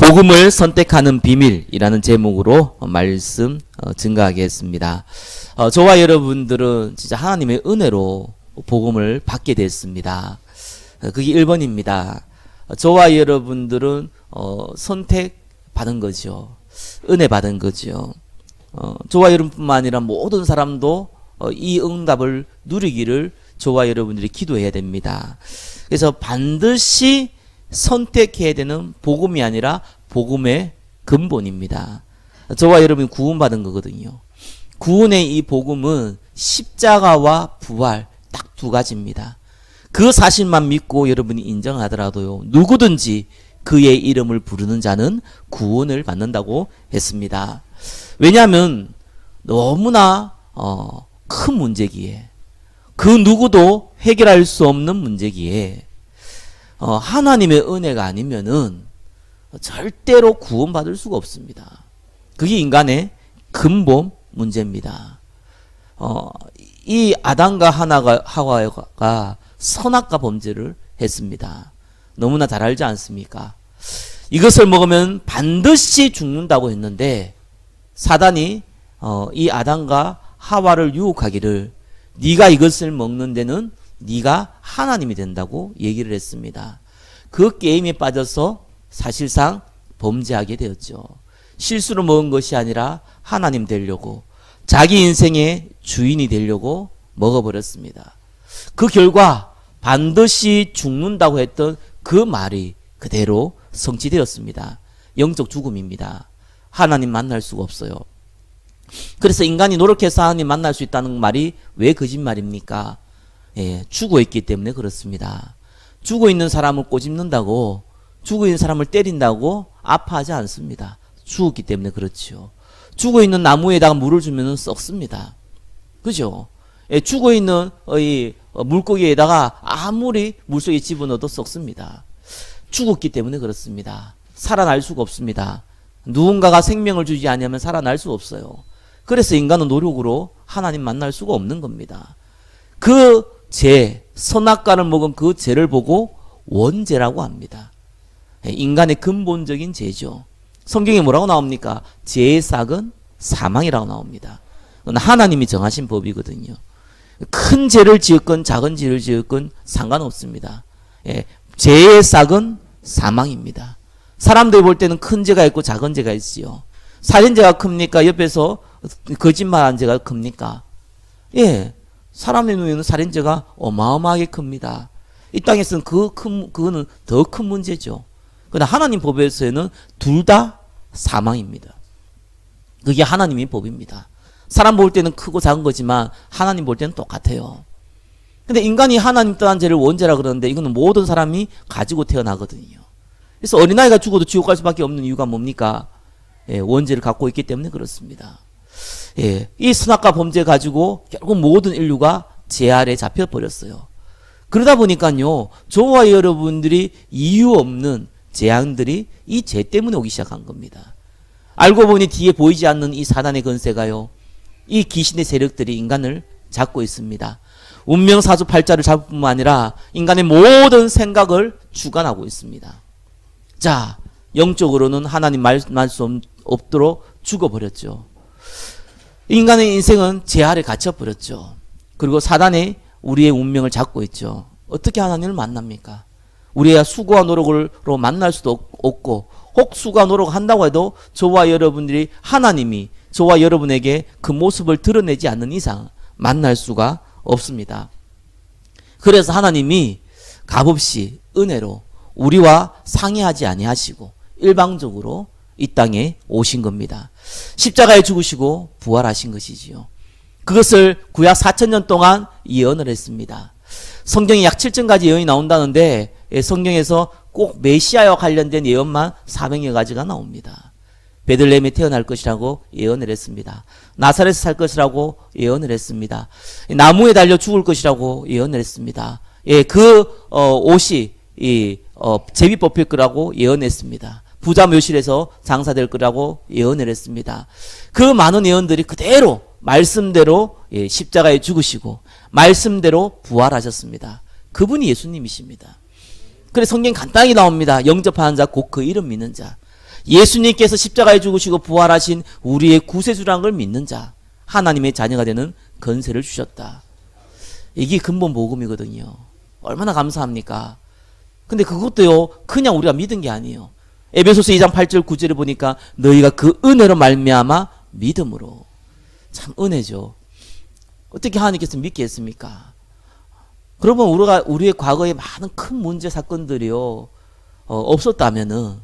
복음을 선택하는 비밀이라는 제목으로 말씀 증가하겠습니다. 저와 여러분들은 진짜 하나님의 은혜로 복음을 받게 됐습니다. 그게 1번입니다. 저와 여러분들은 선택받은 거죠. 은혜 받은 거죠. 저와 여러분뿐만 아니라 모든 사람도 이 응답을 누리기를 저와 여러분들이 기도해야 됩니다. 그래서 반드시 선택해야 되는 복음이 아니라 복음의 근본입니다. 저와 여러분이 구원받은 거거든요. 구원의 이 복음은 십자가와 부활 딱 두 가지입니다. 그 사실만 믿고 여러분이 인정하더라도요, 누구든지 그의 이름을 부르는 자는 구원을 받는다고 했습니다. 왜냐하면 너무나 큰 문제기에, 그 누구도 해결할 수 없는 문제기에 하나님의 은혜가 아니면은 절대로 구원받을 수가 없습니다. 그게 인간의 근본 문제입니다. 이 아담과 하와가 선악과 범죄를 했습니다. 너무나 잘 알지 않습니까? 이것을 먹으면 반드시 죽는다고 했는데 사단이 이 아담과 하와를 유혹하기를 네가 이것을 먹는 데는 네가 하나님이 된다고 얘기를 했습니다. 그 게임에 빠져서 사실상 범죄하게 되었죠. 실수로 먹은 것이 아니라 하나님 되려고, 자기 인생의 주인이 되려고 먹어버렸습니다. 그 결과 반드시 죽는다고 했던 그 말이 그대로 성취되었습니다. 영적 죽음입니다. 하나님 만날 수가 없어요. 그래서 인간이 노력해서 하나님 만날 수 있다는 말이 왜 거짓말입니까? 죽어있기 때문에 그렇습니다. 죽어있는 사람을 꼬집는다고, 죽어있는 사람을 때린다고 아파하지 않습니다. 죽었기 때문에 그렇죠. 죽어있는 나무에다가 물을 주면 썩습니다. 그죠? 죽어있는 이 물고기에다가 아무리 물속에 집어넣어도 썩습니다. 죽었기 때문에 그렇습니다. 살아날 수가 없습니다. 누군가가 생명을 주지 않으면 살아날 수 없어요. 그래서 인간은 노력으로 하나님 만날 수가 없는 겁니다. 그 죄, 선악과를 먹은 그 죄를 보고 원죄라고 합니다. 인간의 근본적인 죄죠. 성경에 뭐라고 나옵니까? 죄의 삭은 사망이라고 나옵니다. 그건 하나님이 정하신 법이거든요. 큰 죄를 지었건 작은 죄를 지었건 상관없습니다. 죄의 삭은 사망입니다. 사람들이 볼 때는 큰 죄가 있고 작은 죄가 있지요. 살인죄가 큽니까? 옆에서 거짓말한 죄가 큽니까? 사람의 눈에는 살인죄가 어마어마하게 큽니다. 이 땅에서는 그거는 더 큰 문제죠. 그러나 하나님 법에서는 둘 다 사망입니다. 그게 하나님의 법입니다. 사람 볼 때는 크고 작은 거지만 하나님 볼 때는 똑같아요. 근데 인간이 하나님 떠난 죄를 원죄라 그러는데 이거는 모든 사람이 가지고 태어나거든요. 그래서 어린아이가 죽어도 지옥 갈 수밖에 없는 이유가 뭡니까? 원죄를 갖고 있기 때문에 그렇습니다. 이 선악과 범죄 가지고 결국 모든 인류가 죄 아래 잡혀버렸어요. 그러다 보니까요, 저와 여러분들이 이유 없는 재앙들이 이 죄 때문에 오기 시작한 겁니다. 알고 보니 뒤에 보이지 않는 이 사단의 권세가요, 이 귀신의 세력들이 인간을 잡고 있습니다. 운명사주팔자를 잡을 뿐만 아니라 인간의 모든 생각을 주관하고 있습니다. 자, 영적으로는 하나님 말할 수 없도록 죽어버렸죠. 인간의 인생은 죄 아래 갇혀버렸죠. 그리고 사단이 우리의 운명을 잡고 있죠. 어떻게 하나님을 만납니까? 우리의 수고와 노력으로 만날 수도 없고, 혹 수고와 노력을 한다고 해도 저와 여러분들이 하나님이 저와 여러분에게 그 모습을 드러내지 않는 이상 만날 수가 없습니다. 그래서 하나님이 값없이 은혜로 우리와 상의하지 아니하시고 일방적으로 이 땅에 오신 겁니다. 십자가에 죽으시고 부활하신 것이지요. 그것을 구약 4,000년 동안 예언을 했습니다. 성경에 약 7,000가지 예언이 나온다는데 성경에서 꼭 메시아와 관련된 예언만 400여 가지가 나옵니다. 베들레헴에 태어날 것이라고 예언을 했습니다. 나사렛에 살 것이라고 예언을 했습니다. 나무에 달려 죽을 것이라고 예언을 했습니다. 그 옷이 제비 뽑힐 거라고 예언했습니다. 부자 묘실에서 장사될 거라고 예언을 했습니다. 그 많은 예언들이 그대로 말씀대로 십자가에 죽으시고 말씀대로 부활하셨습니다. 그분이 예수님이십니다. 그래서 성경 간단히 나옵니다. 영접하는 자 곧 그 이름 믿는 자. 예수님께서 십자가에 죽으시고 부활하신 우리의 구세주라는 걸 믿는 자, 하나님의 자녀가 되는 건세를 주셨다. 이게 근본 복음이거든요. 얼마나 감사합니까? 근데 그것도요, 그냥 우리가 믿은 게 아니에요. 에베소서 2장 8절 9절에 보니까 너희가 그 은혜로 말미암아 믿음으로. 참 은혜죠. 어떻게 하나님께서 믿게 했습니까? 그러면 우리의 과거에 많은 큰 문제 사건들이요, 없었다면은,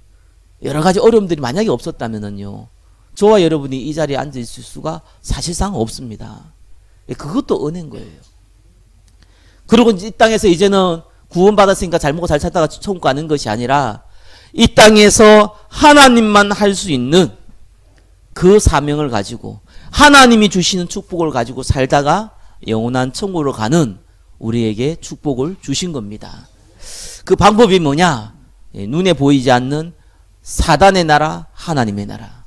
여러 가지 어려움들이 만약에 없었다면은요, 저와 여러분이 이 자리에 앉아 있을 수가 사실상 없습니다. 그것도 은혜인 거예요. 그리고 이 땅에서 이제는 구원받았으니까 잘 먹고 잘 살다가 천국 가는 것이 아니라 이 땅에서 하나님만 할 수 있는 그 사명을 가지고 하나님이 주시는 축복을 가지고 살다가 영원한 천국으로 가는 우리에게 축복을 주신 겁니다. 그 방법이 뭐냐? 눈에 보이지 않는 사단의 나라, 하나님의 나라.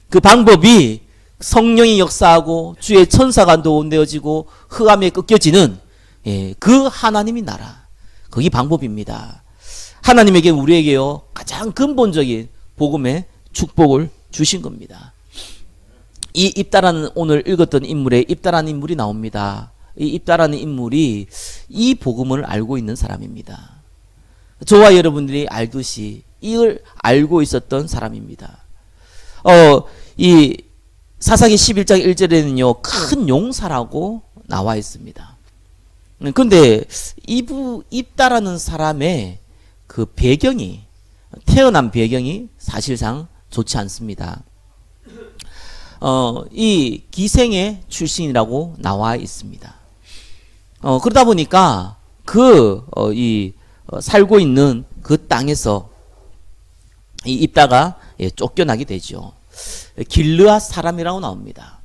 그 방법이 성령이 역사하고 주의 천사가 도움되어지고 흑암에 꺾여지는 그 하나님의 나라. 그게 방법입니다. 하나님에게 우리에게요, 가장 근본적인 복음의 축복을 주신 겁니다. 이 입다라는, 오늘 읽었던 인물에 입다라는 인물이 나옵니다. 이 입다라는 인물이 이 복음을 알고 있는 사람입니다. 저와 여러분들이 알듯이 이걸 알고 있었던 사람입니다. 이 사사기 11장 1절에는요, 큰 용사라고 나와 있습니다. 근데 입다라는 사람의 그 배경이, 태어난 배경이 사실상 좋지 않습니다. 이 기생의 출신이라고 나와 있습니다. 그러다 보니까 살고 있는 그 땅에서 이 입다가 쫓겨나게 되죠. 길르앗 사람이라고 나옵니다.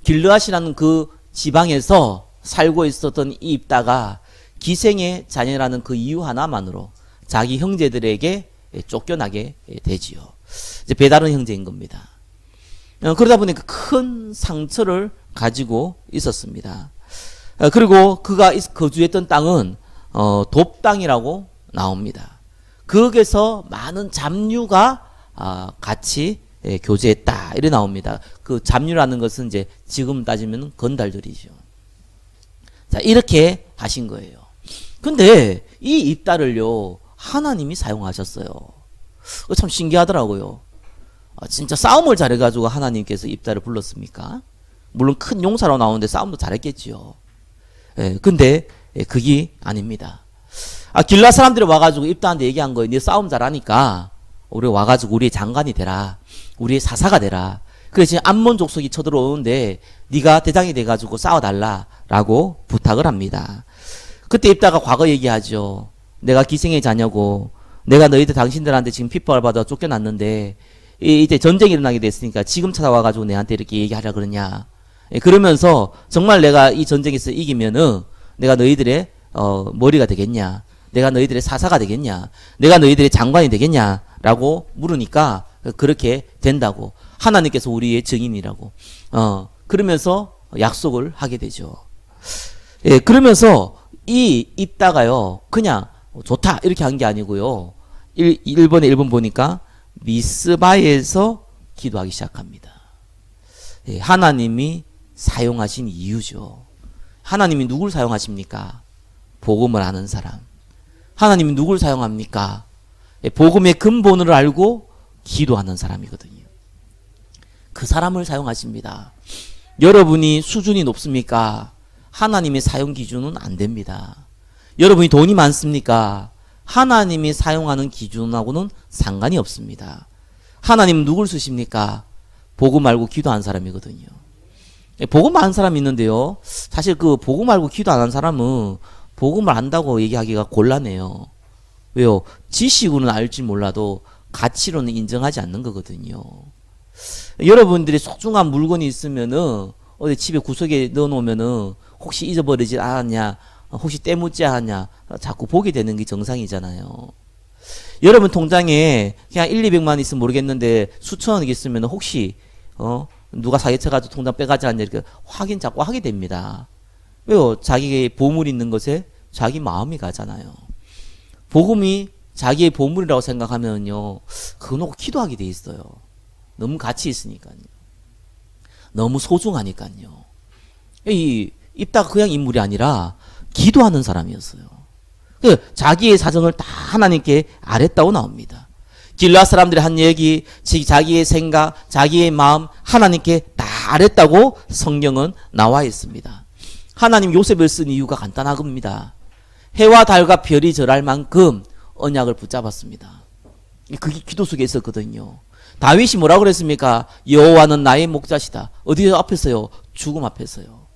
길르앗이라는 그 지방에서 살고 있었던 이 입다가 기생의 자녀라는 그 이유 하나만으로 자기 형제들에게 쫓겨나게 되지요. 이제 배다른 형제인 겁니다. 그러다 보니까 큰 상처를 가지고 있었습니다. 그리고 그가 거주했던 땅은 돕땅이라고 나옵니다. 거기서 많은 잡류가 같이 교제했다 이래 나옵니다. 그 잡류라는 것은 이제 지금 따지면 건달들이죠. 자, 이렇게 하신 거예요. 근데 이 입다를요, 하나님이 사용하셨어요. 참 신기하더라고요. 진짜 싸움을 잘해가지고 하나님께서 입다를 불렀습니까? 물론 큰 용사로 나오는데 싸움도 잘했겠지요. 근데 그게 아닙니다. 길라 사람들이 와가지고 입다한테 얘기한 거예요. 네 싸움 잘하니까 우리 와가지고 우리의 장관이 되라. 우리의 사사가 되라. 그래서 암몬 족속이 쳐들어오는데 네가 대장이 돼가지고 싸워달라라고 부탁을 합니다. 그때 입다가 과거 얘기하죠. 내가 기생의 자녀고 내가 너희들 당신들한테 지금 핍박을 받아 쫓겨났는데 이제 전쟁이 일어나게 됐으니까 지금 찾아와가지고 내한테 이렇게 얘기하라 그러냐. 그러면서 정말 내가 이 전쟁에서 이기면은 내가 너희들의 머리가 되겠냐. 내가 너희들의 사사가 되겠냐. 내가 너희들의 장관이 되겠냐라고 물으니까 그렇게 된다고. 하나님께서 우리의 증인이라고. 그러면서 약속을 하게 되죠. 그러면서 이 입다가요, 그냥 좋다 이렇게 한 게 아니고요. 1번 보니까 미스바에서 기도하기 시작합니다. 하나님이 사용하신 이유죠. 하나님이 누굴 사용하십니까? 복음을 아는 사람. 하나님이 누굴 사용합니까? 복음의 근본을 알고 기도하는 사람이거든요. 그 사람을 사용하십니다. 여러분이 수준이 높습니까? 하나님의 사용 기준은 안 됩니다. 여러분이 돈이 많습니까? 하나님이 사용하는 기준하고는 상관이 없습니다. 하나님은 누굴 쓰십니까? 복음 알고 기도 안 사람이거든요. 복음 안 사람이 있는데요. 사실 그 복음 알고 기도 안 한 사람은 복음을 안다고 얘기하기가 곤란해요. 왜요? 지식으로는 알지 몰라도 가치로는 인정하지 않는 거거든요. 여러분들이 소중한 물건이 있으면은 어디 집에 구석에 넣어놓으면은 혹시 잊어버리지 않았냐, 혹시 때묻지 않았냐 자꾸 보게 되는 게 정상이잖아요. 여러분 통장에 그냥 1, 200만 있으면 모르겠는데 수천 원 있으면 혹시 누가 사기쳐가지고 통장 빼가지 않냐 이렇게 확인 자꾸 하게 됩니다. 왜요? 자기의 보물 있는 것에 자기 마음이 가잖아요. 복음이 자기의 보물이라고 생각하면요, 그거 놓고 기도하게 돼 있어요. 너무 가치 있으니까요. 너무 소중하니까요. 이 입다가 그냥 인물이 아니라 기도하는 사람이었어요. 자기의 사정을 다 하나님께 아랬다고 나옵니다. 길르앗 사람들이 한 얘기, 자기의 생각, 자기의 마음 하나님께 다 아랬다고 성경은 나와 있습니다. 하나님 요셉을 쓴 이유가 간단합니다. 해와 달과 별이 절할 만큼 언약을 붙잡았습니다. 그게 기도 속에 있었거든요. 다윗이 뭐라고 그랬습니까? 여호와는 나의 목자시다. 어디 앞에서요? 죽음 앞에서요.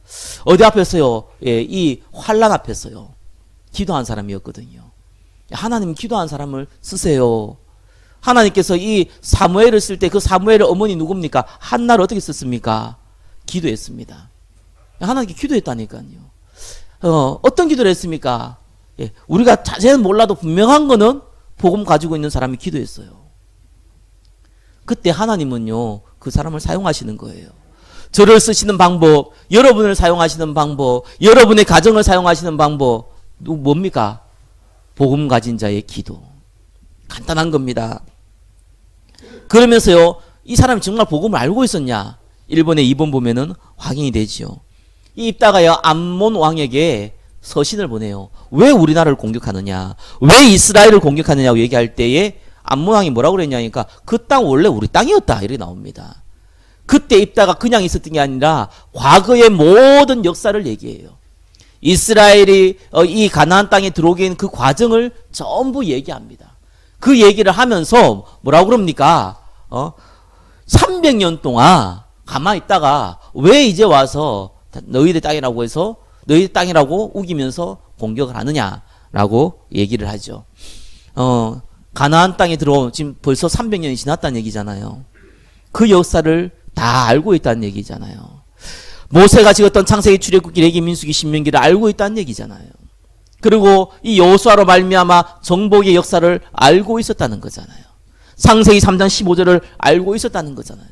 어디 앞에서요? 예, 이 환난 앞에서요. 기도한 사람이었거든요. 하나님 기도한 사람을 쓰세요. 하나님께서 이 사무엘을 쓸 때 그 사무엘의 어머니 누굽니까? 한나를 어떻게 썼습니까? 기도했습니다. 하나님께 기도했다니까요. 어떤 기도를 했습니까? 예, 우리가 자세는 몰라도 분명한 거는 복음 가지고 있는 사람이 기도했어요. 그때 하나님은요, 그 사람을 사용하시는 거예요. 저를 쓰시는 방법, 여러분을 사용하시는 방법, 여러분의 가정을 사용하시는 방법, 뭡니까? 복음 가진 자의 기도. 간단한 겁니다. 그러면서요, 이 사람이 정말 복음을 알고 있었냐? 1번에 2번 보면은 확인이 되지요. 이 입다가요, 암몬 왕에게 서신을 보내요. 왜 우리나라를 공격하느냐? 왜 이스라엘을 공격하느냐고 얘기할 때에 암몬 왕이 뭐라고 그랬냐니까 그 땅 원래 우리 땅이었다. 이렇게 나옵니다. 그때 입다가 그냥 있었던 게 아니라 과거의 모든 역사를 얘기해요. 이스라엘이 이 가나안 땅에 들어오게 된 그 과정을 전부 얘기합니다. 그 얘기를 하면서 뭐라고 그럽니까? 300년 동안 가만히 있다가 왜 이제 와서 너희들 땅이라고 해서 너희들 땅이라고 우기면서 공격을 하느냐라고 얘기를 하죠. 가나안 땅에 들어온 지금 벌써 300년이 지났다는 얘기잖아요. 그 역사를 다 알고 있다는 얘기잖아요. 모세가 지었던 창세기, 출애굽기, 레위기, 민수기, 신명기를 알고 있다는 얘기잖아요. 그리고 이 여호수아로 말미암아 정복의 역사를 알고 있었다는 거잖아요. 창세기 3장 15절을 알고 있었다는 거잖아요.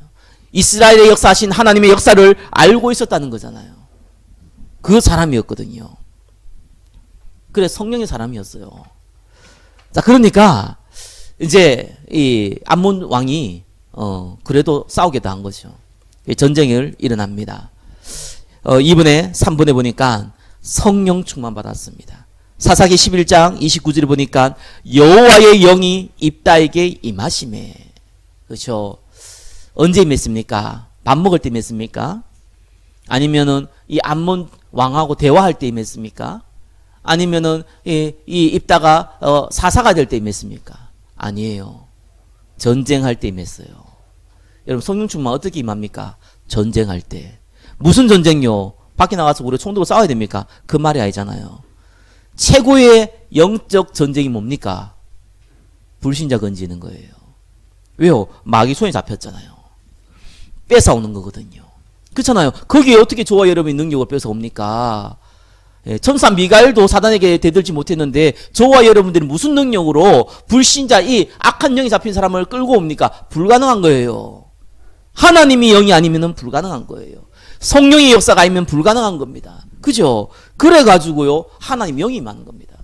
이스라엘의 역사하신 하나님의 역사를 알고 있었다는 거잖아요. 그 사람이었거든요. 그래, 성령의 사람이었어요. 자, 그러니까 이제 이 암몬 왕이 그래도 싸우겠다 한 거죠. 전쟁을 일어납니다. 이번에 3번에 보니까 성령 충만 받았습니다. 사사기 11장 29절에 보니까 여호와의 영이 입다에게 임하시매. 그렇죠. 언제 임했습니까? 밥 먹을 때 임했습니까? 아니면은 이 암몬 왕하고 대화할 때 임했습니까? 아니면은 이 입다가 사사가 될 때 임했습니까? 아니에요. 전쟁할 때 임했어요. 여러분, 성령 충만 어떻게 임합니까? 전쟁할 때. 무슨 전쟁요? 밖에 나가서 우리 총 들고 싸워야 됩니까? 그 말이 아니잖아요. 최고의 영적 전쟁이 뭡니까? 불신자 건지는 거예요. 왜요? 마귀 손에 잡혔잖아요. 뺏어오는 거거든요. 그렇잖아요. 거기에 어떻게 저와 여러분이 능력을 뺏어옵니까? 예, 천사 미가엘도 사단에게 대들지 못했는데 저와 여러분들이 무슨 능력으로 불신자 이 악한 영이 잡힌 사람을 끌고 옵니까? 불가능한 거예요. 하나님이 영이 아니면 불가능한 거예요. 성령의 역사가 아니면 불가능한 겁니다. 그죠? 그래가지고요, 하나님 영이 임하는 겁니다.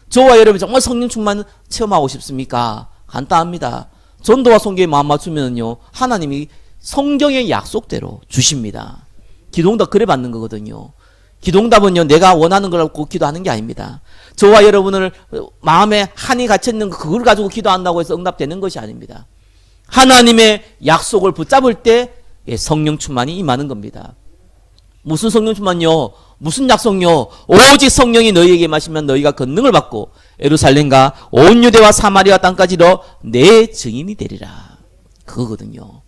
저와 여러분 정말 성령 충만 체험하고 싶습니까? 간단합니다. 전도와 선교에 마음 맞추면요, 하나님이 성경의 약속대로 주십니다. 기도응답 그래 받는 거거든요. 기도응답은요, 내가 원하는 걸 갖고 기도하는 게 아닙니다. 저와 여러분을 마음에 한이 갇혀있는 그걸 가지고 기도한다고 해서 응답되는 것이 아닙니다. 하나님의 약속을 붙잡을 때 성령 충만이 임하는 겁니다. 무슨 성령 충만요? 무슨 약속요? 오직 성령이 너희에게 마시면 너희가 권능을 받고 예루살렘과 온 유대와 사마리아 땅까지로 내 증인이 되리라. 그거거든요.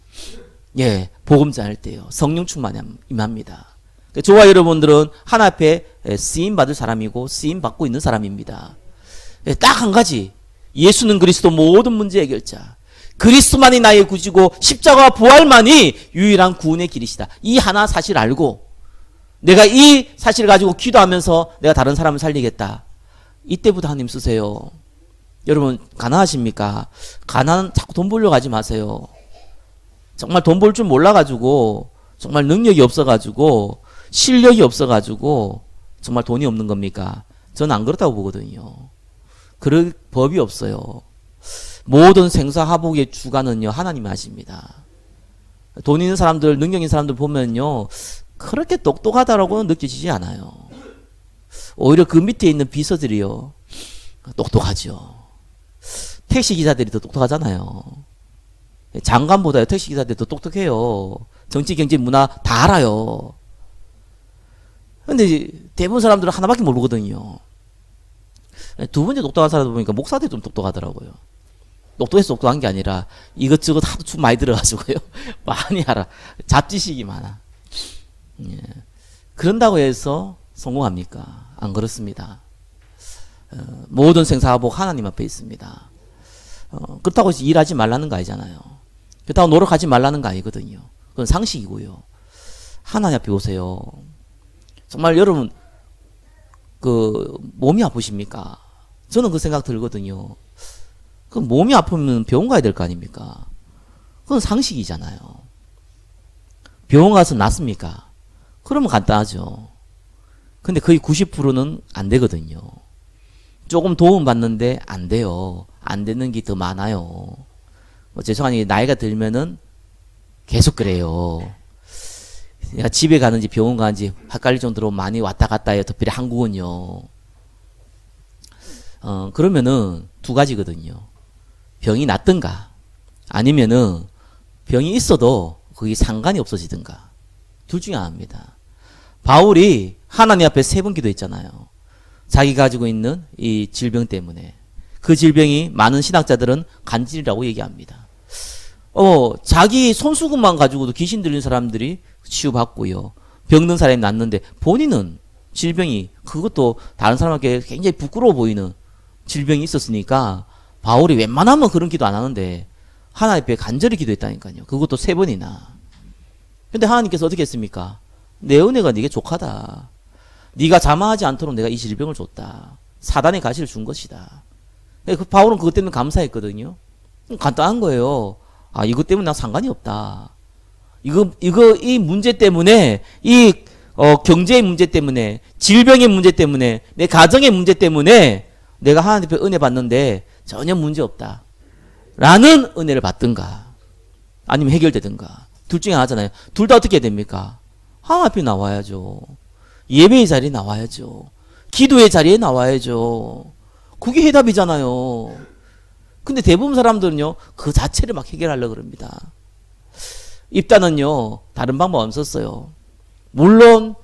예, 복음 전할 때요, 성령 충만이 임합니다. 저와 여러분들은 하나 앞에 쓰임 받을 사람이고 쓰임 받고 있는 사람입니다. 딱 한 가지, 예수는 그리스도 모든 문제 해결자. 그리스도만이 나의 구주고 십자가와 부활만이 유일한 구원의 길이시다. 이 하나 사실 알고 내가 이 사실을 가지고 기도하면서 내가 다른 사람을 살리겠다. 이때부터 하나님 쓰세요. 여러분, 가난하십니까? 가난 자꾸 돈 벌려고 하지 마세요. 정말 돈 벌 줄 몰라가지고, 정말 능력이 없어가지고, 실력이 없어가지고 정말 돈이 없는 겁니까? 저는 안 그렇다고 보거든요. 그럴 법이 없어요. 모든 생사화복의 주관은요, 하나님이 하십니다. 돈 있는 사람들, 능력 있는 사람들 보면요, 그렇게 똑똑하다라고는 느껴지지 않아요. 오히려 그 밑에 있는 비서들이요, 똑똑하죠. 택시 기사들이 더 똑똑하잖아요. 장관보다요, 택시 기사들이 더 똑똑해요. 정치, 경제, 문화 다 알아요. 근데 대부분 사람들은 하나밖에 모르거든요. 두 번째 똑똑한 사람들 보니까 목사들이 좀 똑똑하더라고요. 똑똑해서 똑똑한 게 아니라 이것저것 하도 좀 많이 들어가지고요. 많이 알아. 잡지식이 많아. 예. 그런다고 해서 성공합니까? 안 그렇습니다. 모든 생사화복 하나님 앞에 있습니다. 그렇다고 해서 일하지 말라는 거 아니잖아요. 그렇다고 노력하지 말라는 거 아니거든요. 그건 상식이고요. 하나님 앞에 오세요. 정말 여러분 그 몸이 아프십니까? 저는 그 생각 들거든요. 그 몸이 아프면 병원 가야 될 거 아닙니까? 그건 상식이잖아요. 병원 가서 낫습니까? 그러면 간단하죠. 근데 거의 90%는 안 되거든요. 조금 도움 받는데 안 돼요. 안 되는 게 더 많아요. 죄송하니 나이가 들면은 계속 그래요. 내가 집에 가는지 병원 가는지 헷갈릴 정도로 많이 왔다 갔다 해요. 특별히 한국은요. 그러면은 두 가지거든요. 병이 낫든가 아니면은 병이 있어도 그게 상관이 없어지든가. 둘 중에 하나입니다. 바울이 하나님 앞에 세 번 기도했잖아요. 자기 가지고 있는 이 질병 때문에. 그 질병이 많은 신학자들은 간질이라고 얘기합니다. 자기 손수건만 가지고도 귀신 들린 사람들이 치유받고요. 병든 사람이 낫는데 본인은 질병이 그것도 다른 사람에게 굉장히 부끄러워 보이는 질병이 있었으니까 바울이 웬만하면 그런 기도 안 하는데 하나님 앞에 간절히 기도했다니까요. 그것도 세 번이나. 근데 하나님께서 어떻게 했습니까? 내 은혜가 네게 족하다. 네가 자만하지 않도록 내가 이 질병을 줬다. 사단의 가시를 준 것이다. 그 바울은 그것 때문에 감사했거든요. 간단한 거예요. 아, 이것 때문에 나 상관이 없다. 이 문제 때문에, 경제의 문제 때문에, 질병의 문제 때문에, 내 가정의 문제 때문에 내가 하나님 앞에 은혜 받는데 전혀 문제 없다. 라는 은혜를 받든가, 아니면 해결되든가. 둘 중에 하나잖아요. 둘 다 어떻게 됩니까? 하나님 앞에 나와야죠. 예배의 자리에 나와야죠. 기도의 자리에 나와야죠. 그게 해답이잖아요. 근데 대부분 사람들은요, 그 자체를 막 해결하려고 그럽니다. 입단은요, 다른 방법 안 썼어요. 물론,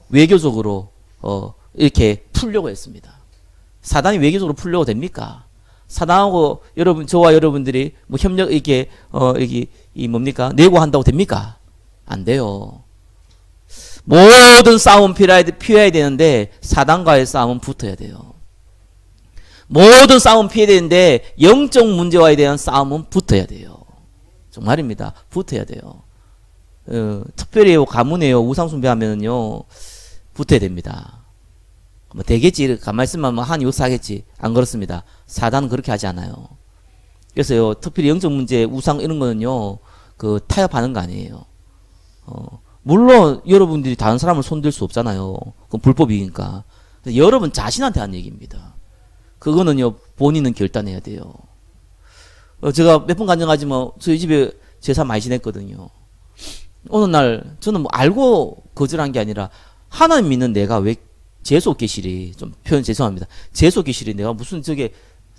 외교적으로, 이렇게 풀려고 했습니다. 사단이 외교적으로 풀려고 됩니까? 사단하고 저와 여러분들이 뭐 협력, 내고한다고 됩니까? 안 돼요. 모든 싸움 피해야 되는데, 사단과의 싸움은 붙어야 돼요. 모든 싸움 피해야 되는데 영적 문제와에 대한 싸움은 붙어야 돼요. 정말입니다. 붙어야 돼요. 특별히 가문에요. 우상숭배하면요 붙어야 됩니다. 뭐 되겠지. 가만히 있으면 하나님 역사하겠지. 안 그렇습니다. 사단은 그렇게 하지 않아요. 그래서요, 특별히 영적 문제, 우상 이런 거는요, 타협하는 거 아니에요. 물론 여러분들이 다른 사람을 손댈 수 없잖아요. 그건 불법이니까. 여러분 자신한테 한 얘기입니다. 그거는요, 본인은 결단해야 돼요. 제가 몇 번 간증하지만, 저희 집에 제사 많이 지냈거든요. 어느 날, 저는 뭐 알고 거절한 게 아니라, 하나님 믿는 내가 왜 재수없기실이, 좀 표현 죄송합니다. 재수없기실이 내가 무슨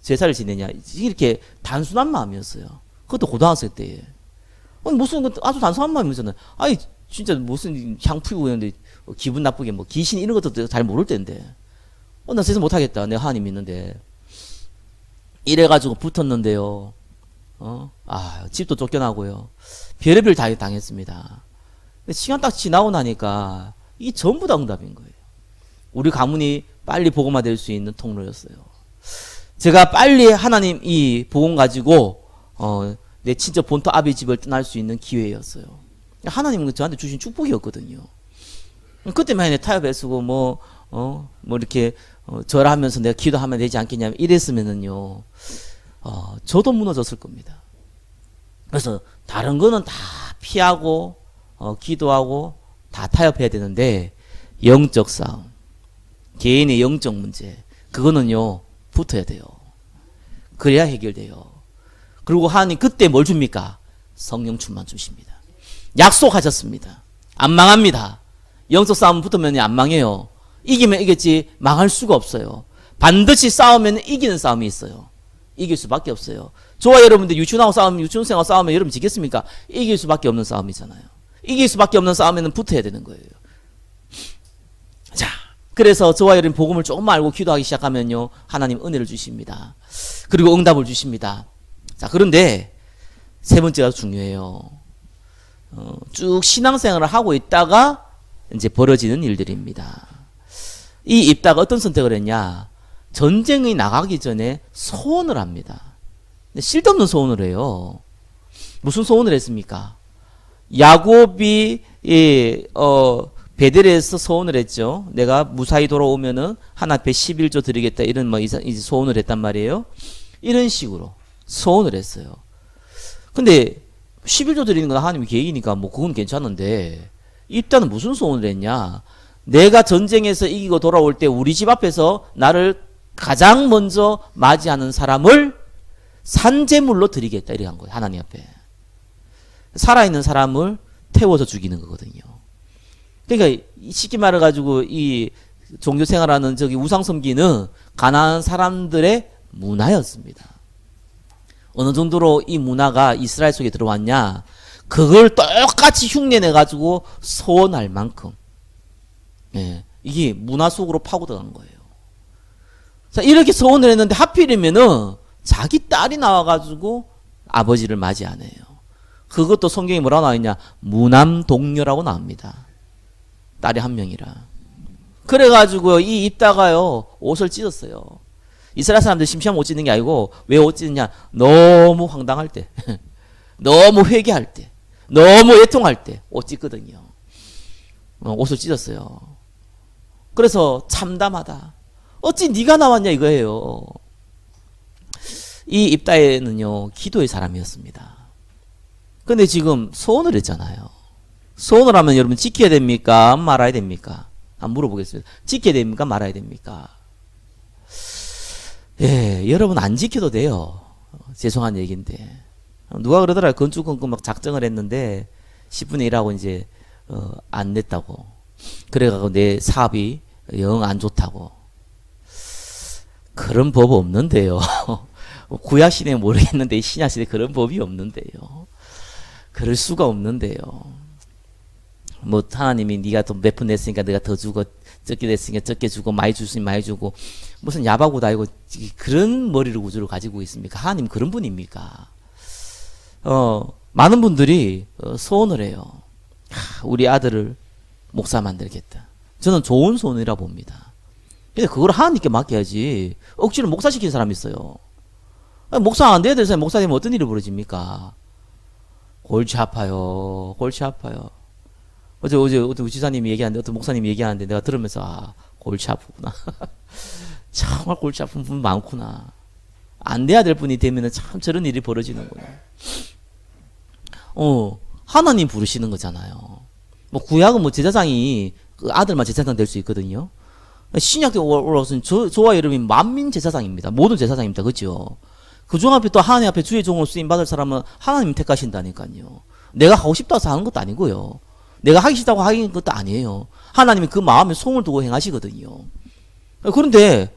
제사를 지내냐. 이렇게 단순한 마음이었어요. 그것도 고등학생 때에. 무슨 아주 단순한 마음이었잖아요. 아니, 진짜 무슨 향 피우고 있는데, 기분 나쁘게 뭐 귀신 이런 것도 잘 모를 때인데. 나 세상 못하겠다. 내가 하나님 믿는데. 이래가지고 붙었는데요. 집도 쫓겨나고요. 별의별 다 당했습니다. 근데 시간 딱 지나고 나니까 이게 전부 다 응답인 거예요. 우리 가문이 빨리 복음화 될 수 있는 통로였어요. 제가 빨리 하나님 이 복음 가지고, 내 친척 본토 아비 집을 떠날 수 있는 기회였어요. 하나님은 저한테 주신 축복이었거든요. 그때만 해도 타협 애쓰고 이렇게, 절하면서 내가 기도하면 되지 않겠냐 이랬으면은요, 저도 무너졌을 겁니다. 그래서 다른 거는 다 피하고, 기도하고, 다 타협해야 되는데, 영적 싸움, 개인의 영적 문제, 그거는요, 붙어야 돼요. 그래야 해결돼요. 그리고 하나님 그때 뭘 줍니까? 성령 충만 주십니다. 약속하셨습니다. 안 망합니다. 영적 싸움 붙으면 안 망해요. 이기면 이겼지 망할 수가 없어요. 반드시 싸우면 이기는 싸움이 있어요. 이길 수밖에 없어요. 저와 여러분들 유치원생하고 싸우면 여러분 지겠습니까? 이길 수밖에 없는 싸움이잖아요. 이길 수밖에 없는 싸움에는 붙어야 되는 거예요. 자, 그래서 저와 여러분 복음을 조금만 알고 기도하기 시작하면요, 하나님 은혜를 주십니다. 그리고 응답을 주십니다. 자, 그런데 세 번째가 중요해요. 쭉 신앙생활을 하고 있다가 이제 벌어지는 일들입니다. 이 입다가 어떤 선택을 했냐? 전쟁이 나가기 전에 소원을 합니다. 근데 쓸데없는 소원을 해요. 무슨 소원을 했습니까? 야곱이 베델에서 소원을 했죠. 내가 무사히 돌아오면은 하나 앞에 11조 드리겠다, 이런 이제 소원을 했단 말이에요. 이런 식으로 소원을 했어요. 근데 11조 드리는 건 하나님의 계획이니까 뭐 그건 괜찮은데, 입다는 무슨 소원을 했냐? 내가 전쟁에서 이기고 돌아올 때 우리 집 앞에서 나를 가장 먼저 맞이하는 사람을 산제물로 드리겠다, 이렇게 한 거예요. 하나님 앞에. 살아있는 사람을 태워서 죽이는 거거든요. 그러니까 쉽게 말해가지고 이 종교생활하는 저기 우상섬기는 가난한 사람들의 문화였습니다. 어느 정도로 이 문화가 이스라엘 속에 들어왔냐? 그걸 똑같이 흉내내가지고 소원할 만큼, 예, 이게 문화 속으로 파고들어간 거예요. 자, 이렇게 소원을 했는데 하필이면은 자기 딸이 나와가지고 아버지를 맞이 안 해요. 그것도 성경에 뭐라고 나와있냐? 무남동녀라고 나옵니다. 딸이 한 명이라. 그래가지고 이 입다가요, 옷을 찢었어요. 이스라엘 사람들 심심하면 옷 찢는 게 아니고, 왜 옷 찢느냐? 너무 황당할 때, 너무 회개할 때, 너무 애통할 때 옷 찢거든요. 옷을 찢었어요. 그래서 참담하다. 어찌 네가 나왔냐 이거예요. 이 입다에는요, 기도의 사람이었습니다. 근데 지금 소원을 했잖아요. 소원을 하면 여러분 지켜야 됩니까? 말아야 됩니까? 한번 물어보겠습니다. 지켜야 됩니까? 말아야 됩니까? 예, 여러분 안 지켜도 돼요. 죄송한 얘기인데. 누가 그러더라. 건축건축 막 작정을 했는데 10분의 1하고 이제 안 냈다고. 그래가지고 내 사업이 영 안 좋다고. 그런 법 없는데요. 구약시대에 모르겠는데 신약시대에 그런 법이 없는데요. 그럴 수가 없는데요. 뭐 하나님이 네가 또 몇 푼 냈으니까 내가 더 주고, 적게 냈으니까 적게 주고, 많이 줬으니 많이 주고, 무슨 야바구도 아니고 그런 머리를 구조를 가지고 있습니까? 하나님 그런 분입니까? 많은 분들이 소원을 해요. 우리 아들을 목사 만들겠다. 저는 좋은 소원이라 봅니다. 근데 그걸 하나님께 맡겨야지. 억지로 목사 시킨 사람이 있어요. 목사 안 돼야 될 사람이 목사 되면 어떤 일이 벌어집니까? 골치 아파요. 골치 아파요. 어제 우리 지사님이 얘기하는데, 어떤 목사님이 얘기하는데 내가 들으면서, 골치 아프구나. 정말 골치 아픈 분 많구나. 안 돼야 될 분이 되면은 참 저런 일이 벌어지는구나. 하나님 부르시는 거잖아요. 뭐 구약은 뭐 제사장이 그 아들만 제사장 될 수 있거든요. 신약 때 올라왔으니 저와 여러분이 만민 제사장입니다. 모든 제사장입니다. 그죠? 그중 앞에 또 하나님 앞에 주의 종으로 쓰임 받을 사람은 하나님 택하신다니까요. 내가 하고 싶다고 해서 하는 것도 아니고요. 내가 하기 싫다고 하는 것도 아니에요. 하나님이 그 마음에 소원을 두고 행하시거든요. 그런데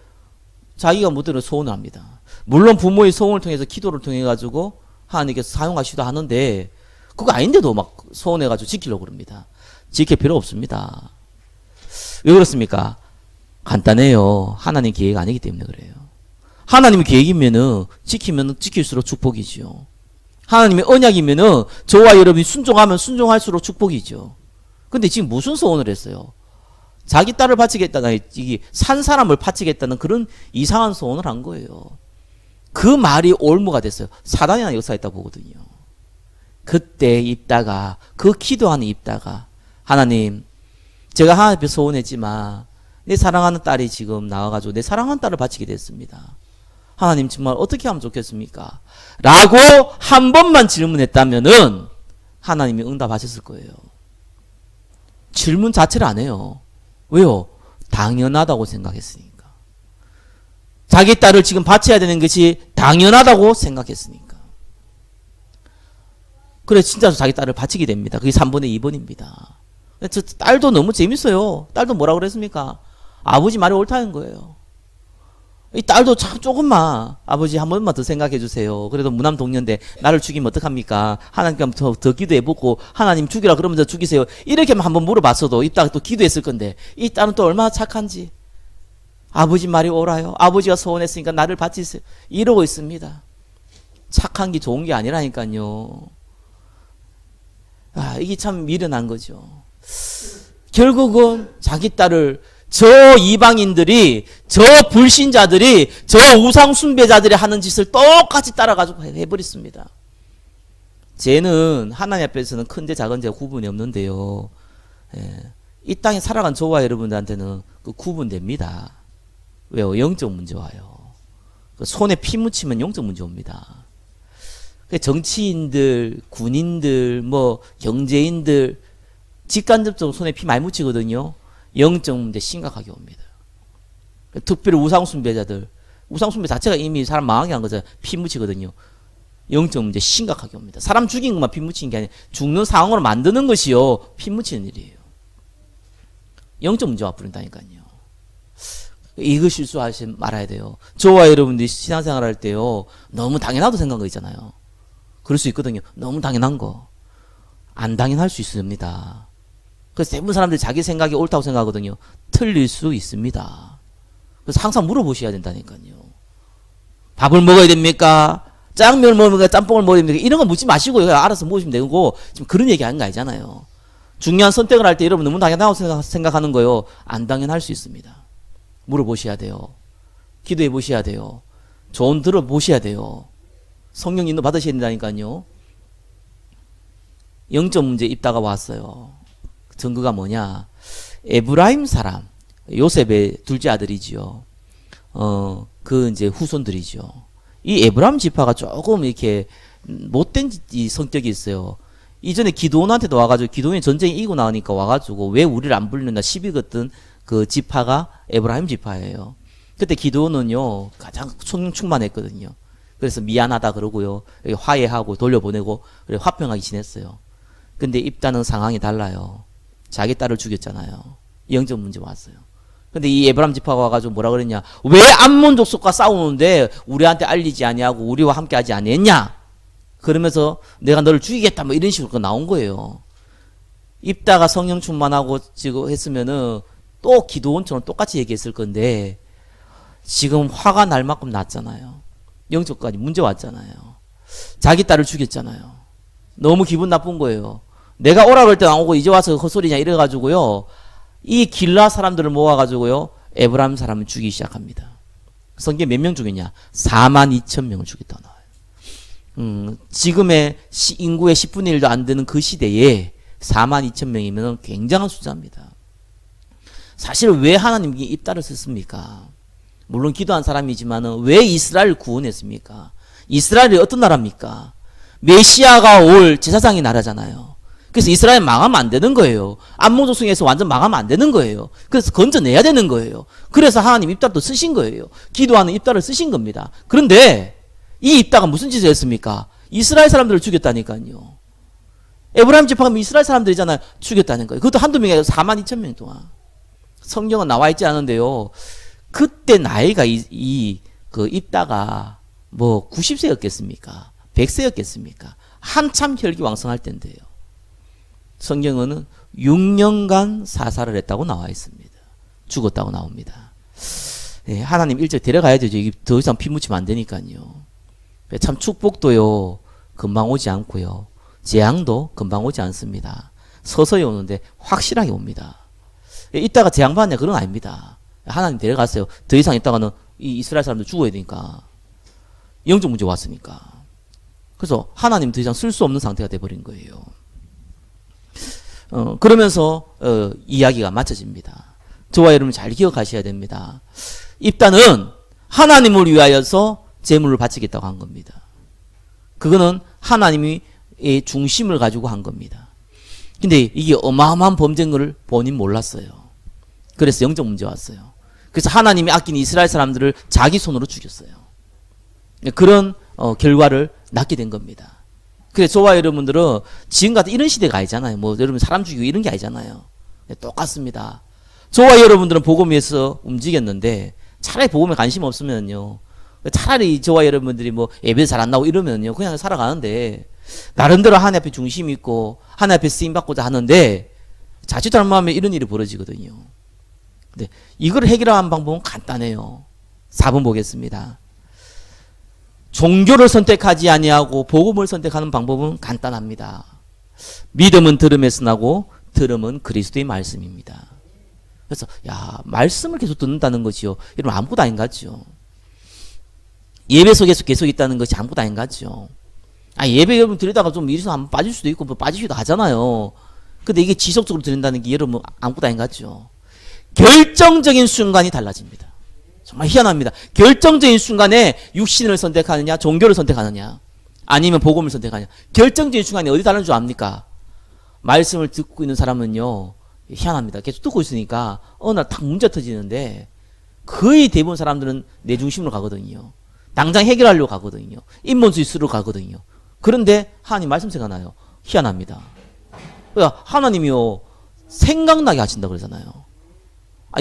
자기가 못대로 소원을 합니다. 물론 부모의 소원을 통해서 기도를 통해 가지고 하나님께서 사용하시기도 하는데, 그거 아닌데도 막 소원해 가지고 지키려고 그럽니다. 지킬 필요 없습니다. 왜 그렇습니까? 간단해요. 하나님 계획 아니기 때문에 그래요. 하나님의 계획이면은 지키면은 지킬수록 축복이죠. 하나님의 언약이면은 저와 여러분이 순종하면 순종할수록 축복이죠. 근데 지금 무슨 소원을 했어요? 자기 딸을 바치겠다는, 이게 산 사람을 바치겠다는 그런 이상한 소원을 한 거예요. 그 말이 올무가 됐어요. 사단이나 역사했다 보거든요. 그때 입다가, 그 기도하는 입다가, 하나님, 제가 하나님 앞에 소원했지만 내 사랑하는 딸이 지금 나와가지고 내 사랑하는 딸을 바치게 됐습니다. 하나님 정말 어떻게 하면 좋겠습니까? 라고 한 번만 질문했다면은 하나님이 응답하셨을 거예요. 질문 자체를 안 해요. 왜요? 당연하다고 생각했으니까. 자기 딸을 지금 바쳐야 되는 것이 당연하다고 생각했으니까. 그래 진짜 자기 딸을 바치게 됩니다. 그게 3분의 2번입니다. 저 딸도 너무 재밌어요. 딸도 뭐라 그랬습니까? 아버지 말이 옳다는 거예요. 이 딸도 조금만 아버지 한 번만 더 생각해 주세요. 그래도 무남 동년데 나를 죽이면 어떡합니까? 하나님께 더 기도해보고 하나님 죽이라 그러면 더 죽이세요. 이렇게만 한번 물어봤어도 이 딸 또 기도했을 건데 이 딸은 또 얼마나 착한지. 아버지 말이 옳아요. 아버지가 소원했으니까 나를 바치세요. 이러고 있습니다. 착한 게 좋은 게 아니라니까요. 이게 참 미련한 거죠. 결국은 자기 딸을 저 이방인들이, 저 불신자들이, 저 우상 숭배자들이 하는 짓을 똑같이 따라가지고 해버렸습니다. 쟤는 하나님 앞에서는 큰죄 작은죄 구분이 없는데요. 이 땅에 살아간 저와 여러분들한테는 그 구분됩니다. 왜요? 영적 문제 와요. 손에 피 묻히면 영적 문제 옵니다. 정치인들, 군인들, 경제인들 직간접적으로 손에 피 많이 묻히거든요. 영적 문제 심각하게 옵니다. 특별히 우상숭배자들, 우상숭배 자체가 이미 사람 망하게 한 거잖아요. 피 묻히거든요. 영적 문제 심각하게 옵니다. 사람 죽인 것만 피 묻히는 게 아니라 죽는 상황으로 만드는 것이요 피 묻히는 일이에요. 영적 문제 와버린다니까요. 이거 실수하지 말아야 돼요. 저와 여러분들이 신앙생활 할 때요 너무 당연하다고 생각한 거 있잖아요. 그럴 수 있거든요. 너무 당연한 거. 안 당연할 수 있습니다. 그래서 대부분 사람들이 자기 생각이 옳다고 생각하거든요. 틀릴 수 있습니다. 그래서 항상 물어보셔야 된다니까요. 밥을 먹어야 됩니까? 짜장면을 먹으면 짬뽕을 먹어야 됩니까? 이런 거 묻지 마시고요. 알아서 먹으시면 되고 지금 그런 얘기 하는 거 아니잖아요. 중요한 선택을 할 때 여러분 너무 당연하다고 생각하는 거요. 안 당연할 수 있습니다. 물어보셔야 돼요. 기도해 보셔야 돼요. 조언 들어보셔야 돼요. 성령 인도 받으셔야 된다니까요. 영적 문제 입다가 왔어요. 증거가 뭐냐? 에브라임 사람, 요셉의 둘째 아들이지요. 그 이제 후손들이죠. 이 에브라임 지파가 조금 이렇게 못된 성격이 있어요. 이전에 기드온한테도 와가지고 기드온이 전쟁이 이기고 나오니까 와가지고 왜 우리를 안 부르는가 시비 걷던 그 지파가 에브라임 지파예요. 그때 기드온은요 가장 성령 충만했거든요. 그래서 미안하다 그러고요 화해하고 돌려보내고 그래 화평하게 지냈어요. 근데 입다는 상황이 달라요. 자기 딸을 죽였잖아요. 영적 문제 왔어요. 근데 이 에브라임 지파가 와가지고 뭐라 그랬냐? 왜 암몬 족속과 싸우는데 우리한테 알리지 아니하고 우리와 함께하지 아니했냐? 그러면서 내가 너를 죽이겠다 뭐 이런 식으로 나온 거예요. 입다가 성령 충만하고 지금 했으면은 또 기드온처럼 똑같이 얘기했을 건데 지금 화가 날 만큼 났잖아요. 영적까지 문제 왔잖아요. 자기 딸을 죽였잖아요. 너무 기분 나쁜 거예요. 내가 오라 그럴 때 안 오고 이제 와서 헛소리냐 이래가지고요. 이 길라 사람들을 모아가지고요. 에브라임 사람을 죽이기 시작합니다. 성경에 몇 명 죽였냐? 42,000명을 죽였다 나와요. 지금의 인구의 10분의 1도 안 되는 그 시대에 42,000명이면 굉장한 숫자입니다. 사실 왜 하나님이 입다를 썼습니까? 물론 기도한 사람이지만은 왜 이스라엘을 구원했습니까? 이스라엘이 어떤 나라입니까? 메시아가 올 제사장의 나라잖아요. 그래서 이스라엘 망하면 안 되는 거예요. 암몬 족속에서 완전 망하면 안 되는 거예요. 그래서 건져내야 되는 거예요. 그래서 하나님 입다도 쓰신 거예요. 기도하는 입다를 쓰신 겁니다. 그런데 이 입다가 무슨 짓을 했습니까? 이스라엘 사람들을 죽였다니까요. 에브라임 지파가 이스라엘 사람들이잖아요. 죽였다는 거예요. 그것도 한두 명이 아니라 42,000명 동안. 성경은 나와 있지 않은데요. 그때 나이가 그 입다가 뭐 90세였겠습니까? 100세였겠습니까? 한참 혈기왕성할 때인데요. 성경은 6년간 사살을 했다고 나와 있습니다. 죽었다고 나옵니다. 네, 하나님 일찍 데려가야 되죠. 이게 더 이상 피 묻히면 안 되니까요. 참 축복도요 금방 오지 않고요. 재앙도 금방 오지 않습니다. 서서히 오는데 확실하게 옵니다. 이따가 재앙 받냐 그런 거 아닙니다. 하나님 데려갔어요. 더 이상 있다가는 이 이스라엘 사람들 죽어야 되니까. 영적 문제 왔으니까. 그래서 하나님 더 이상 쓸 수 없는 상태가 돼버린 거예요. 그러면서 이야기가 맞춰집니다. 저와 여러분 잘 기억하셔야 됩니다. 입다는 하나님을 위하여서 제물을 바치겠다고 한 겁니다. 그거는 하나님이 중심을 가지고 한 겁니다. 근데 이게 어마어마한 범죄인 걸 본인 몰랐어요. 그래서 영적 문제 왔어요. 그래서 하나님이 아낀 이스라엘 사람들을 자기 손으로 죽였어요. 그런 결과를 낳게 된 겁니다. 그래서 저와 여러분들은 지금 같은 이런 시대가 아니잖아요. 뭐 여러분 사람 죽이고 이런 게 아니잖아요. 똑같습니다. 저와 여러분들은 복음 위해서 움직였는데 차라리 복음에 관심 없으면요. 차라리 저와 여러분들이 뭐 예배 잘 안 나오고 이러면요. 그냥 살아가는데 나름대로 하나님 앞에 중심 있고 하나님 앞에 쓰임 받고자 하는데 자칫 잘못하면 이런 일이 벌어지거든요. 근데 이걸 해결하는 방법은 간단해요. 4번 보겠습니다. 종교를 선택하지 아니하고 복음을 선택하는 방법은 간단합니다. 믿음은 들음에서 나고 들음은 그리스도의 말씀입니다. 그래서 말씀을 계속 듣는다는 것이요. 이러면 아무것도 아닌 것 같죠. 예배 속에서 계속 있다는 것이 아무것도 아닌 것 같죠. 예배 여러분 드리다가 좀 일에서 한번 빠질 수도 있고 뭐 빠지기도 하잖아요. 근데 이게 지속적으로 드린다는 게 여러분 아무것도 아닌 것 같죠. 결정적인 순간이 달라집니다. 정말 희한합니다. 결정적인 순간에 육신을 선택하느냐 종교를 선택하느냐 아니면 복음을 선택하느냐 결정적인 순간에 어디 다른 줄 압니까? 말씀을 듣고 있는 사람은요 희한합니다. 계속 듣고 있으니까 어느 날 딱 문제 터지는데 거의 대부분 사람들은 내 중심으로 가거든요. 당장 해결하려고 가거든요. 인본주의로 가거든요. 그런데 하나님 말씀 생각나요. 희한합니다. 그러니까 하나님이요 생각나게 하신다고 그러잖아요.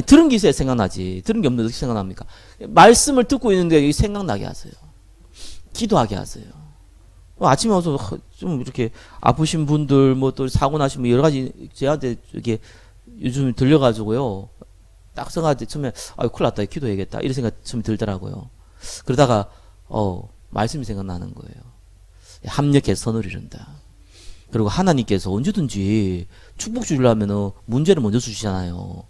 들은 게 있어야 생각나지. 들은 게 없는데 어떻게 생각납니까? 말씀을 듣고 있는데 생각나게 하세요. 기도하게 하세요. 아침에 와서 좀 이렇게 아프신 분들 뭐 또 사고 나신 분 여러 가지 저한테 이렇게 요즘 들려가지고요. 딱 생각할 때 처음에 큰일 났다 기도해야겠다 이런 생각 처음에 들더라고요. 그러다가 말씀이 생각나는 거예요. 합력해서 선을 이룬다. 그리고 하나님께서 언제든지 축복 주려면 문제를 먼저 주시잖아요.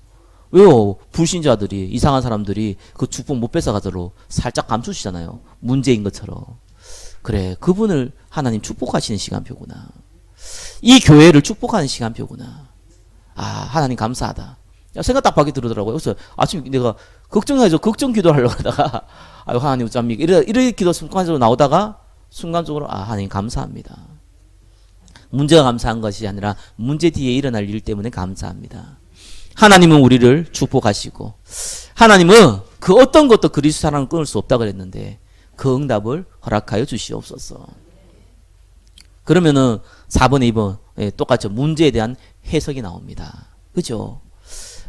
왜요? 불신자들이 이상한 사람들이 그 축복 못 뺏어가도록 살짝 감추시잖아요. 문제인 것처럼. 그래 그분을 하나님 축복하시는 시간표구나. 이 교회를 축복하는 시간표구나. 하나님 감사하다. 생각 딱 밖에 들어더라고요. 그래서 아침에 내가 걱정해서 걱정 기도하려고 하다가 하나님 어쩝니까 이렇게 기도 순간적으로 나오다가 순간적으로 하나님 감사합니다. 문제가 감사한 것이 아니라 문제 뒤에 일어날 일 때문에 감사합니다. 하나님은 우리를 축복하시고 하나님은 그 어떤 것도 그리스도 사랑을 끊을 수 없다 그랬는데 그 응답을 허락하여 주시옵소서. 그러면은 4번 2번 똑같죠. 문제에 대한 해석이 나옵니다. 그죠?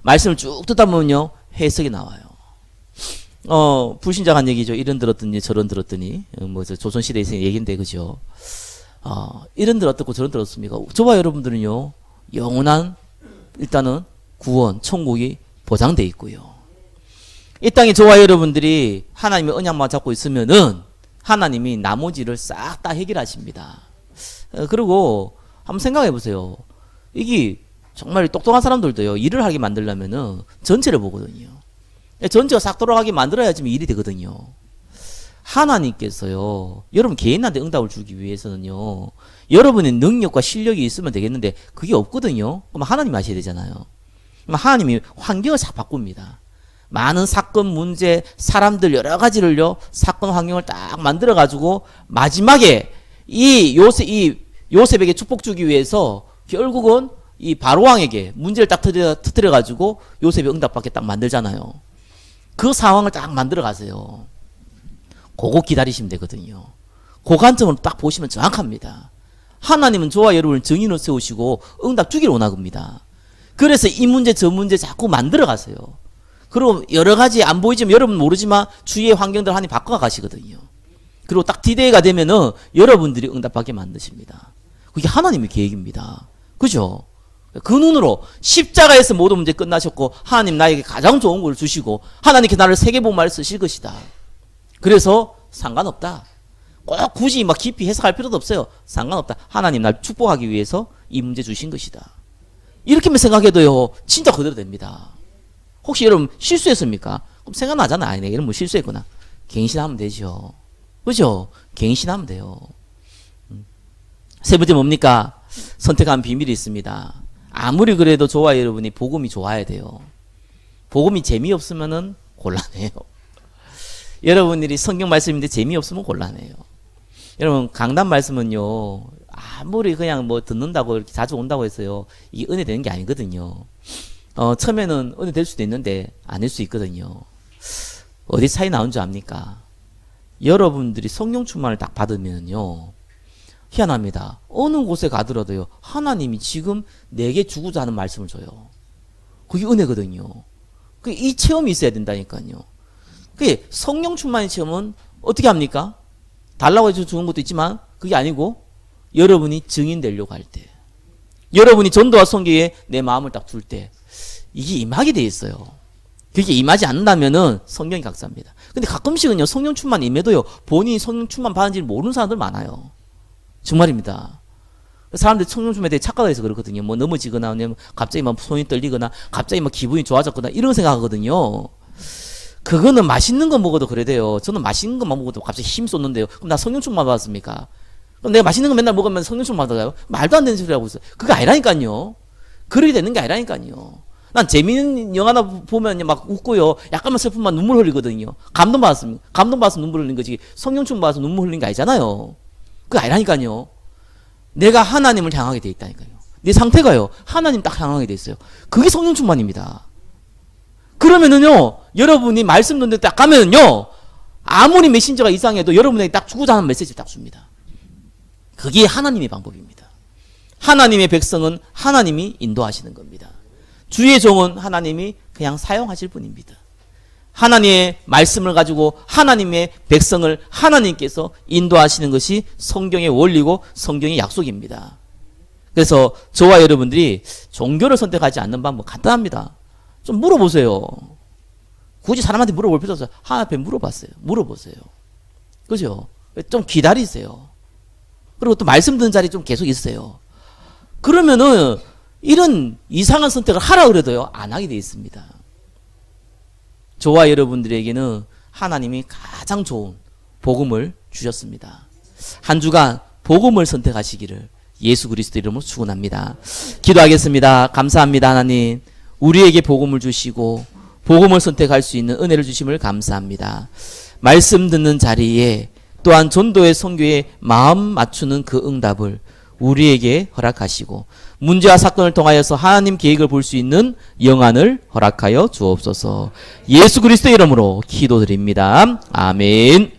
말씀을 쭉 듣다 보면요 해석이 나와요. 불신자가 한 얘기죠. 이런 들었더니 저런 들었더니 뭐 조선시대에서 얘기인데 그죠? 이런 들었고 저런 들었습니까? 저와 여러분들은요 영원한 일단은 구원, 천국이 보장돼 있고요. 이 땅에 저와 여러분들이 하나님의 언약만 잡고 있으면은 하나님이 나머지를 싹 다 해결하십니다. 그리고 한번 생각해 보세요. 이게 정말 똑똑한 사람들도요 일을 하게 만들려면은 전체를 보거든요. 전체가 싹 돌아가게 만들어야지 일이 되거든요. 하나님께서요 여러분 개인한테 응답을 주기 위해서는요 여러분의 능력과 실력이 있으면 되겠는데 그게 없거든요. 그럼 하나님이 하셔야 되잖아요. 그럼 하나님이 환경을 싹 바꿉니다. 많은 사건, 문제, 사람들 여러 가지를요 사건 환경을 딱 만들어 가지고 마지막에 이 요셉에게 축복 주기 위해서 결국은 이 바로왕에게 문제를 딱 터뜨려 가지고 요셉이 응답받게 딱 만들잖아요. 그 상황을 딱 만들어 가세요. 그거 기다리시면 되거든요. 그 관점으로 딱 보시면 정확합니다. 하나님은 저와 여러분을 증인으로 세우시고 응답 주기를 원합니다. 그래서 이 문제 저 문제 자꾸 만들어 가세요. 그리고 여러 가지 안 보이지만 여러분 모르지만 주위의 환경들 하나님 바꿔 가시거든요. 그리고 딱 디데이가 되면은 여러분들이 응답받게 만드십니다. 그게 하나님의 계획입니다. 그죠? 그 눈으로 십자가에서 모든 문제 끝나셨고 하나님 나에게 가장 좋은 걸 주시고 하나님께 나를 세계복음화를 쓰실 것이다. 그래서 상관없다. 꼭 굳이 막 깊이 해석할 필요도 없어요. 상관없다. 하나님 날 축복하기 위해서 이 문제 주신 것이다. 이렇게만 생각해도요 진짜 그대로 됩니다. 혹시 여러분 실수했습니까? 그럼 생각나잖아. 내가 이런 뭐 실수했구나. 갱신하면 되죠. 그죠? 갱신하면 돼요. 세 번째 뭡니까? 선택한 비밀이 있습니다. 아무리 그래도 저와 여러분이 복음이 좋아야 돼요. 복음이 재미없으면은 곤란해요. 여러분들이 성경 말씀인데 재미없으면 곤란해요. 여러분 강단 말씀은요 아무리 그냥 뭐 듣는다고 이렇게 자주 온다고 해서요 이게 은혜 되는 게 아니거든요. 처음에는 은혜 될 수도 있는데 아닐 수 있거든요. 어디 차이 나온 줄 압니까? 여러분들이 성령 충만을 딱 받으면요, 희한합니다. 어느 곳에 가더라도요, 하나님이 지금 내게 주고자 하는 말씀을 줘요. 그게 은혜거든요. 이 체험이 있어야 된다니까요. 그게 성령 충만의 체험은 어떻게 합니까? 달라고 해서 주는 것도 있지만 그게 아니고 여러분이 증인 되려고 할 때, 여러분이 전도와 선교에 내 마음을 딱 둘 때 이게 임하게 돼 있어요. 그게 임하지 않는다면은 성령이 각사입니다. 근데 가끔씩은요, 성령 충만 임해도요, 본인이 성령 충만 받은지를 모르는 사람들 많아요. 정말입니다. 사람들이 성령 충만에 대해 착각을 해서 그렇거든요. 뭐 넘어지거나, 갑자기 막 손이 떨리거나, 갑자기 막 기분이 좋아졌거나, 이런 생각하거든요. 그거는 맛있는 거 먹어도 그래 돼요. 저는 맛있는 것만 먹어도 갑자기 힘 쏟는데요. 그럼 나 성령 충만 받았습니까? 그럼 내가 맛있는 거 맨날 먹으면 성령 충만 받아요? 말도 안 되는 소리 하고 있어요. 그거 아니라니까요. 그렇게 되는 게 아니라니까요. 난 재미있는 영화나 보면 막 웃고요, 약간만 슬프면 눈물 흘리거든요. 감동받았으면 눈물 흘린 거지, 성령 충만 받아서 눈물 흘린 게 아니잖아요. 그거 아니라니까요. 내가 하나님을 향하게 돼 있다니까요. 내 상태가요, 하나님 딱 향하게 돼 있어요. 그게 성령 충만입니다. 그러면은요, 여러분이 말씀 듣는 데 딱 가면은요, 아무리 메신저가 이상해도 여러분에게 딱 주고자 하는 메시지를 딱 줍니다. 그게 하나님의 방법입니다. 하나님의 백성은 하나님이 인도하시는 겁니다. 주의 종은 하나님이 그냥 사용하실 뿐입니다. 하나님의 말씀을 가지고 하나님의 백성을 하나님께서 인도하시는 것이 성경의 원리고 성경의 약속입니다. 그래서 저와 여러분들이 종교를 선택하지 않는 방법 간단합니다. 좀 물어보세요. 굳이 사람한테 물어볼 필요 없어요. 하나님 앞에 물어보세요. 그죠? 좀 기다리세요. 그리고 또 말씀 듣는 자리 좀 계속 있어요. 그러면은 이런 이상한 선택을 하라 그래도요, 안 하게 돼 있습니다. 저와 여러분들에게는 하나님이 가장 좋은 복음을 주셨습니다. 한 주간 복음을 선택하시기를 예수 그리스도 이름으로 축원합니다. 기도하겠습니다. 감사합니다. 하나님, 우리에게 복음을 주시고 복음을 선택할 수 있는 은혜를 주심을 감사합니다. 말씀 듣는 자리에 또한 전도의 선교에 마음 맞추는 그 응답을 우리에게 허락하시고 문제와 사건을 통하여서 하나님 계획을 볼 수 있는 영안을 허락하여 주옵소서. 예수 그리스도의 이름으로 기도드립니다. 아멘.